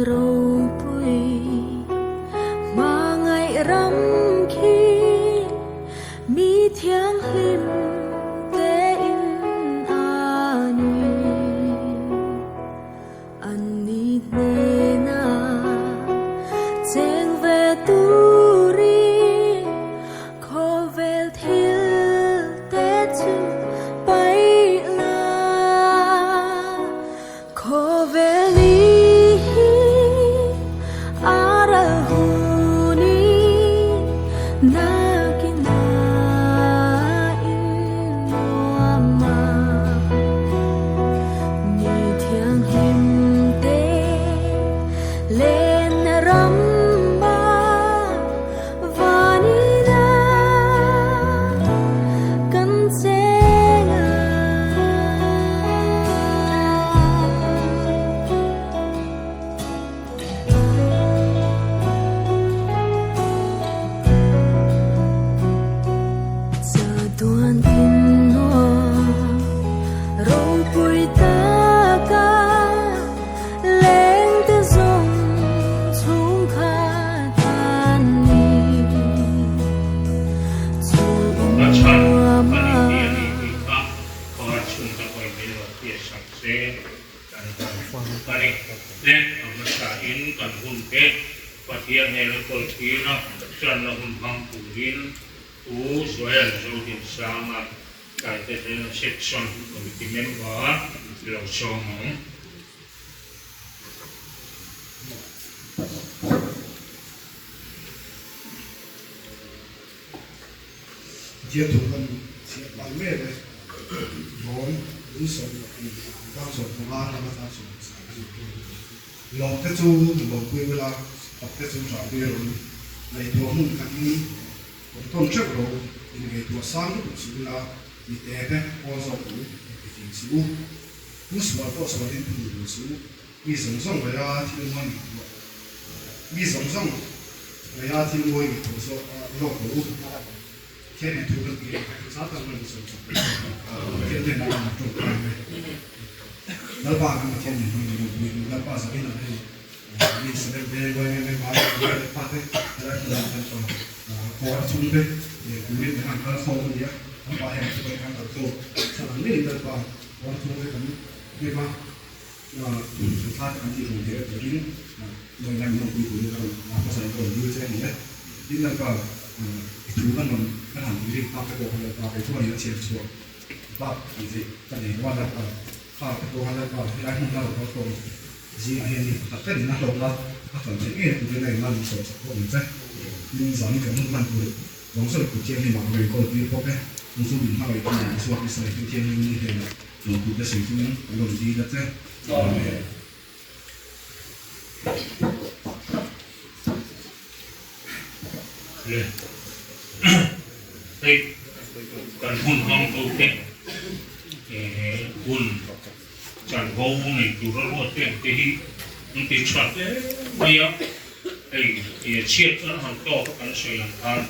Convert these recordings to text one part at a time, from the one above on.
râu bụi mà ngày rắm khi mi thiang lim te in ani ne na cheng ve tu ri kho vel thil te chu pai la kho vel Patian yang kolkina, jangan humpang purin, soal jodin sama, kaitan dengan section komite member, langsung. Dia tu kan siap balik deh, bon, ini soal langsung pengarah langsung. Lok tu lok gue lah. Apakah sudah berlalu? Lain dua mungkin kami untuk cek roh ini dua sang sudah ditebak orang itu itu musuh atau seorang itu musuh misal saya tidak mahu misal saya tidak mahu itu so roh itu kena tu berarti satu orang itu kena nama tu lepas kami kena lepas saya nak ini sedang berjalan dengan baik, pakai dalam kuat sumber, kemudian dengan hal semua dia, apa yang sebaiknya itu, sekarang ini dalam kuat sumber kami, memang saat kami menjadi begini, dengan menguji dalam apa saja itu saya ni, ini dalam itu kan kan diri pakai itu yang siap suap, bab ini kan ini wadah pakai itu yang kita lakukan. Jadi ini tak nak lomba, atau jadi ini kita nak langsung sesuatu macam ini zaman kita nak langsung kerja ni mahu kalau dia pakai langsung bintang itu suatu saya kerja ni dia nak kita sesuatu kalau dia dah Baik, kan pun hang okey, pun chẳng vô này chủ rất là tiền thì tiền sạch bây giờ thì chiết nó hàng to cái sợi hàng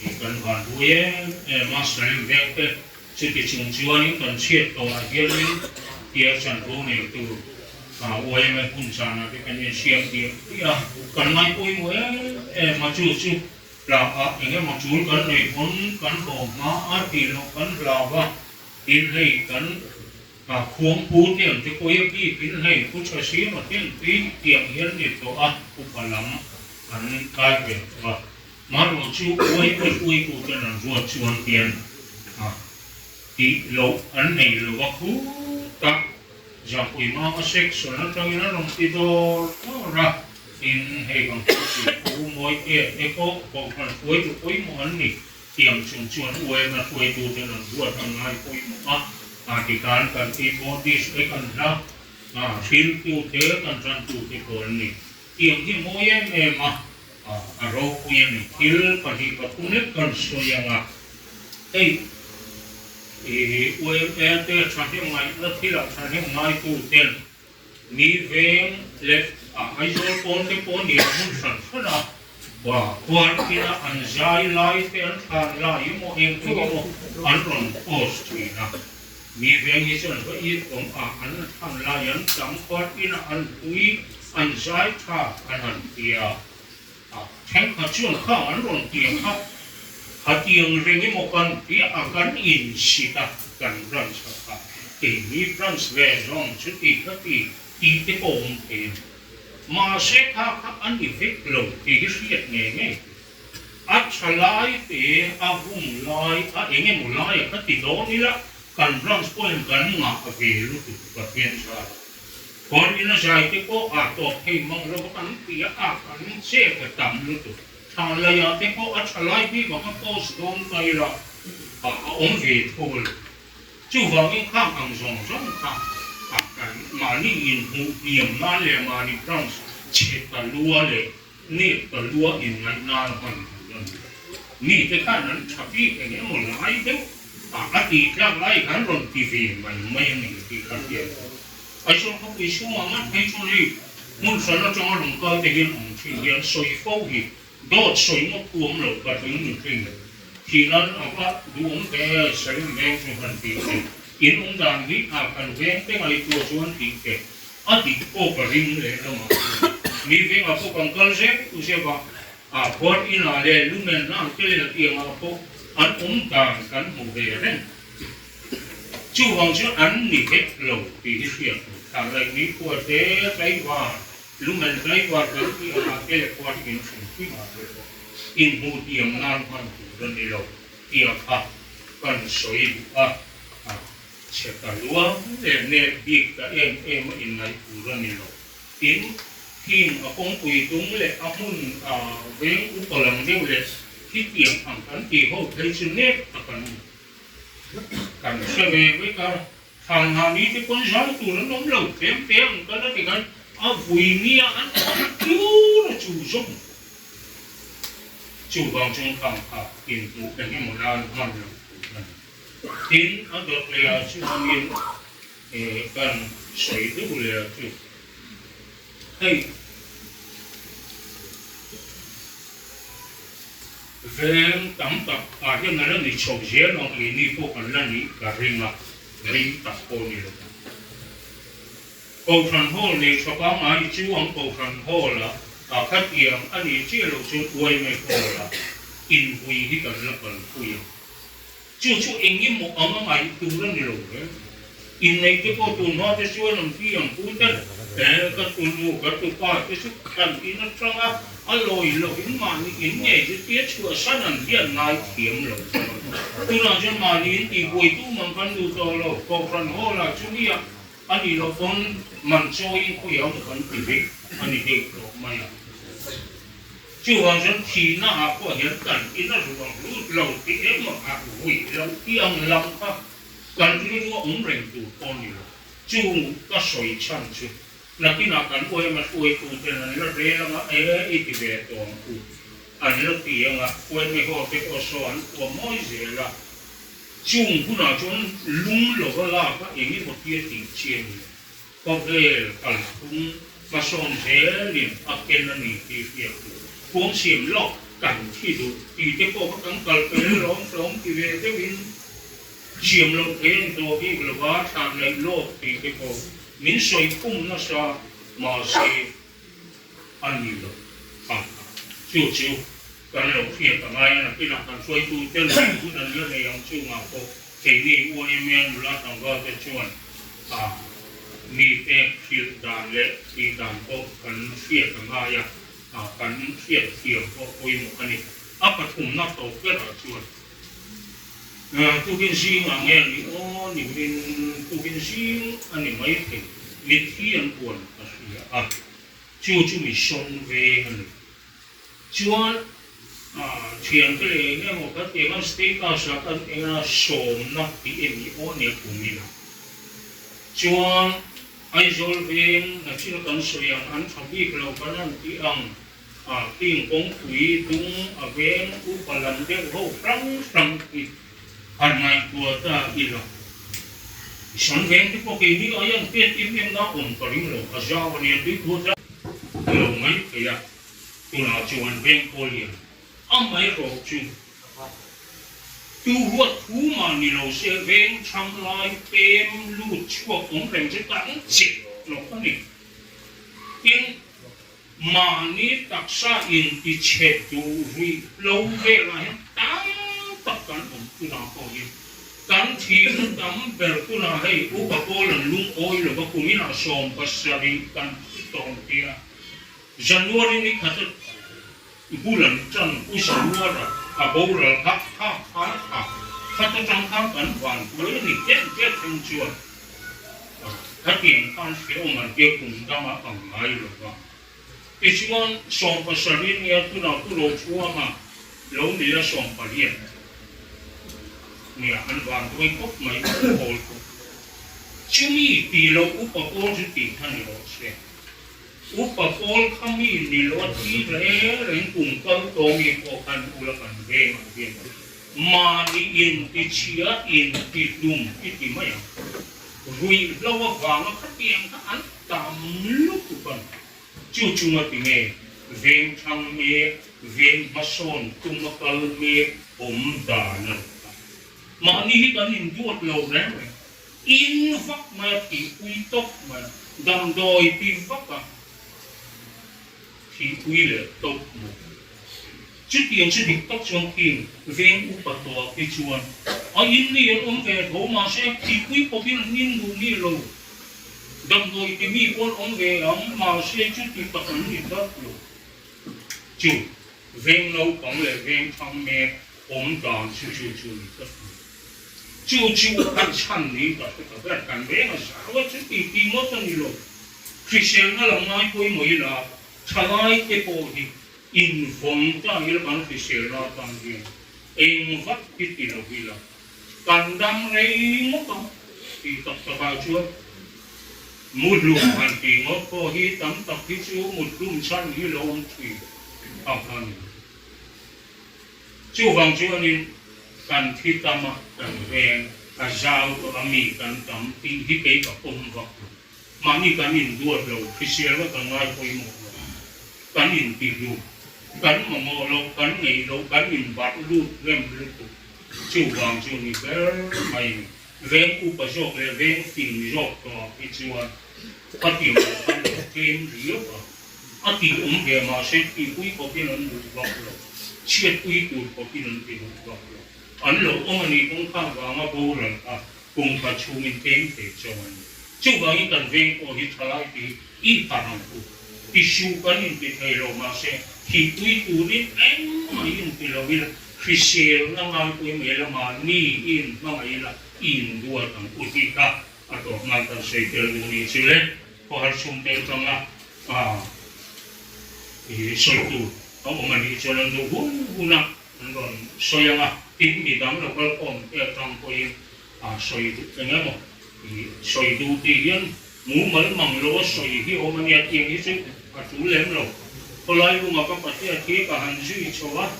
thì cần hoàn đuôi mà sợi vẹt cái sự cái chúng chúa những cần chiết to là kia đi thì chẳng vô này từ ôi mà cũng chẳng cái này chiết thì cần mai ôi mà chú là những mà chú cần này cần hồ má thì nó cần là và in hay cần khuôn phú tiền thì cô em đi cái này cô cho xí mà tiền tiền hiến thì tổ cũng phải lắm anh cai về và mà rồi chú ui của cho nó ruột chuồn tiền thì lâu anh này là khu các giờ quỷ ma có sex rồi nó cho nó làm tí đồ nó ra in hay còn khu mỗi tiền cái cô còn cuối tụ cuối một anh này tiền chuồn ui mà cuối tụ cho nó ruột thằng này cuối một thì kan ti body sẽ cần ra feel tu thế cần trang tu thế còn này tiếng thì mỗi em mà rau kuyen này feel phải có cũng nhất cần số yang đây em thế trang thế ngay nó thì là trang thế ngay tu tiền mi về left ai rồi con đi muốn sản xuất ra và quan khi là anh giải lại thì anh phản lại một em thì một anh còn post thì là mi về như thế này có ít cũng anh tham la yan chấm quát khi là anh quý anh giải tha anh hẳn tia thánh hạt chuông khá anh rộn tiếng khá hạt tiếng riêng một con tia gần in xịt gần răng sạc thì mi răng về rong chút ít các tí tế bông thì mà sẽ khá anh đi vết lâu thì cái việc nghe chả lại thì vùng lại nghe một lại các tí đó đi là gần răng spoil gần ngã về lúc cái viên ra còn in sai thì có tổ hay mong rồi có thì cần sẽ phải tạm lúc thà là thì có chả lại thì mà có stone cái là ông về thôi chú vào những khác hàng rong khác mà đi in hụt điểm mà lệ mà đi răng chết cả lúa lệ nè cả lúa in ngày nào còn nè cái cáiนั้นchả biết cái này một lại đấy thì khác lại cái rồi thì về mà mấy người thì khác biệt ai cho không bị xuống mà mất hay cho đi muốn phải nó cho nó đừng coi thì hiện thì hiện soi phâu thì đó soi nó cuốn rồi và những người kinh thì nó có đúng cái sấy men trong phần thì in ông đàn hít cần vén cái ngày tua xuống thì cái thì cô phải ring lên đó mà vì vậy mà cô còn cần xếp tôi sẽ bảo còn in là để lúc này nó cái là tiền mà cô anh ông đàn cần một về đấy chú hoàng chứ anh thì hết lâu thì cái chuyện thằng này nghĩ qua thế cái qua lúc mình cái qua cái là qua thì nó không biết in một điểm nan hoàn rồi đi lâu thì cần soi sẽ cả lúa để nè việc cả em in này rồi đi lâu in khi mà công quỳ đúng lệ muốn với cũng còn làm điều lệ khi tiền hàng cán thì hậu thấy sự nét cần sẽ về với cả thằng nào đi cái con rắn tụi nó nóng lẩu kém cái đó thì cái vui nia ăn chú là chủ dụng chủ vào trong phòng tiền tụ cái một lần hoàn rồi tin ở đợt này chú miền cần sấy đủ là chú hey về tắm tập cái này là đi chụp giấy nó cái đi phố còn là đi cả ring tập cô này rồi cầu thần hồ này cho các ngài chú ông cầu thần hồ là khách tiền anh ấy chỉ là chút quay mấy hồ là in vui thì cần là cần vui chú anh ấy một ông mà tu lên rồi in này cái cô tu nó cái chú làm gì làm vui đấy cái tu mua cái tu coi cái chút cần in nó trong lồi mà in nhảy cái tiết chùa sát làm điện này kiếm rồi tu làm cho mà in thì vui tu mà cần tu to rồi cầu thần hồ là chú đi anh ấy là con mình cho in khối ông còn bị bị anh ấy bị mà chú hoàng dân thì nó có hiện cảnh in nó rồi lúc lâu thì em mà hủy lâu tiếng lắm ha cần cái nó ống rèn tụ con nhiều chú có soi chăn chú là khi nào cần quay mà quay tụ thì nó rê lắm á ít thì về toàn tụ anh nó tiếng quay mấy họ cái có soạn của mỗi gì là chung cũng là chúng lúng lổ là các ý một kia tình chiên có về cần cũng mà son thế liền cái là nỉ thì việc cuốn xiêm lọ cảnh thì đủ thì cái cô các cắn cờ cái lóng thì về cái bên xiêm lọ thế rồi cái là quá tham lấy lọ thì cái cô miếng xoay cung nó sao mà sẽ ăn nhiều rồi chiều cần đầu tiên cả ngày là cái nào cần xoay tu chân là cũng là như này ông chiều ngào cô thì đi uống em là thằng gọi cái chuyện mi te phiêu đàn lệ thì đàn cô cần phiêu cả ngày cần phiêu cô ôi một cái này áp thùng nó tổ cái là chuyện tu kiến sĩ mà nghe thì những bên tu kiến sĩ anh ấy mấy thì lịch thi anh buồn chiều chúng mình xong về anh chúa chuyện cái này nghe một cái tiếng stick ở sau cái tiếng sôm nó thì em nghĩ ô nhiễm của mình chúa ai rồi về là chỉ là con soi anh thằng biết là cáiนั้นที่tiếng công quý đúng ở bên u phần lần đấy hậu trăng thì anh ngày của ta đi rồi sáng về thì có cái gì ở yang tiết im đó cũng có những lúc ở giao và niệm biết thôi ra lâu mấy cái à tu nào chùa bên cô liền mấy rồi chùa tu vượt thú mà ni lâu sẽ về tham lai tem lụt chùa cũng thành cái tảng chỉ nó có gì in mà ní đặc sa in thì chết đủ vì lâu về là hết tám tất cả ông tu nào có gì cắn thì nó tắm về tu nào hay u bà cô lần lung ôi là bà cô mi nào xòm bà sa đi cắn tòng kia Januari ni kata bulan Chan usaha abora ha kata tangkang kan wan boleh ni get penjual tapi yang kan orang dia pun sama angai loh Ichuan som pasarin ya tu nak tu lo chua ma lo ni la som palian ni an wan tu ikut mai kol ko cumi di lo upakol tu di kan lo se upakol kami ni lo ti re kung kau to mi ko kan ulakan be ma be ma ni in ti chia in ti dum ti mai rui lo wa ma khatiang ka an tam lu ku ban chú mà tiếng nghe viên thăng mê viên mà son tung mà cal mê đà nè mà ní cái nhìn duột lâu đấy in vắt mà thì quy tóc mà đầm đòi thì vắt à thì quy là tóc một chút tiền chút đỉnh tóc trong kim viên u bát toa cái chuan in đi ông về thổ mà sẽ thì quy có cái nhìn đủ như lâu đâm đôi cái mi con ông về ông mà xe chút thì bắt đầu đi đất luôn chú ven lâu còn là ven thằng mẹ ông đàn chú đất chú ăn chăn đi cả cái cảnh bé mà sao chút thì mất cái gì rồi khi xem nó làm ngay coi mới là thay cái bộ thì in phong cho cái bạn khi xem là tăng tiền em vắt cái tiền là vì là càng đâm này mất không thì tập vào chưa một lùm hành kỳ ngót có hi tắm tập hi chú một lùm săn hi lông thủy học hành chú vàng chú anh em cần thi tâm cần về cả giao của anh mình cần tắm thì hi cái cả công vật mà ni cần in đuôi lâu khi xưa nó cần ngay coi một cần in tì lù cần mà mò lâu cần ngày lâu cần in bát lù lem lù chú vàng chú ni cái mày ven u pa jok le ven tim jok to ichuan ati mo kan kem rio ati ve ma se ti pui ko pin an lu lok lo chiet pui tu ko pin an pin lok lo an lo ani kong kha wa ma bo ran a kong pa chu min tem te chuan chu wa in kan ven ko hi thalai ti I pa ran ku ti shu kan in ti thei lo ma se ti pui tu ni en ma in ti lo vil Fisher na nga ko yung elaman ni in mga ila in duat ang utika ato mantan sa ikeluni sila ko harsum tayo nga soy tu ang umani sila ng guna nandun soya nga timidang na kalpon etang ko yung soy tu kanya mo soy tu yan mu malamang lo soy hi umani at yung isi at ulem lo kulay mo mapapati at kahansi itowa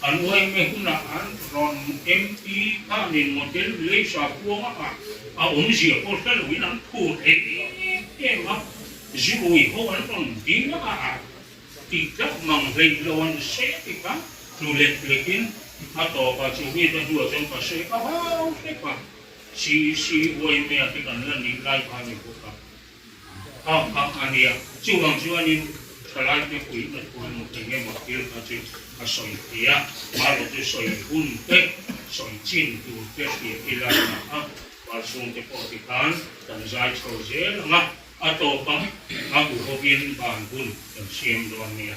anh ơi mấy hôm nào anh còn em đi ta nên một cái lấy sạp uống á ông gì có cái lối làm thua thế em á rồi họ anh còn tiếng thì chắc mong về luôn sẽ thì cả rồi lệ kiến tỏ và chủ nghĩa ta đùa trong cả sẽ thế cả si ôi mẹ cái cần là đi lại qua mình cũng cả anh đi chú anh Kalai ke kui na kui mo tenge mo kil ka chi a soi tia ma lo te soi hun te soi chin tu te ti ila na wa sung te po ti kan dan zai cho je nga a to pa a bu ho bin ban hun dan siem do nia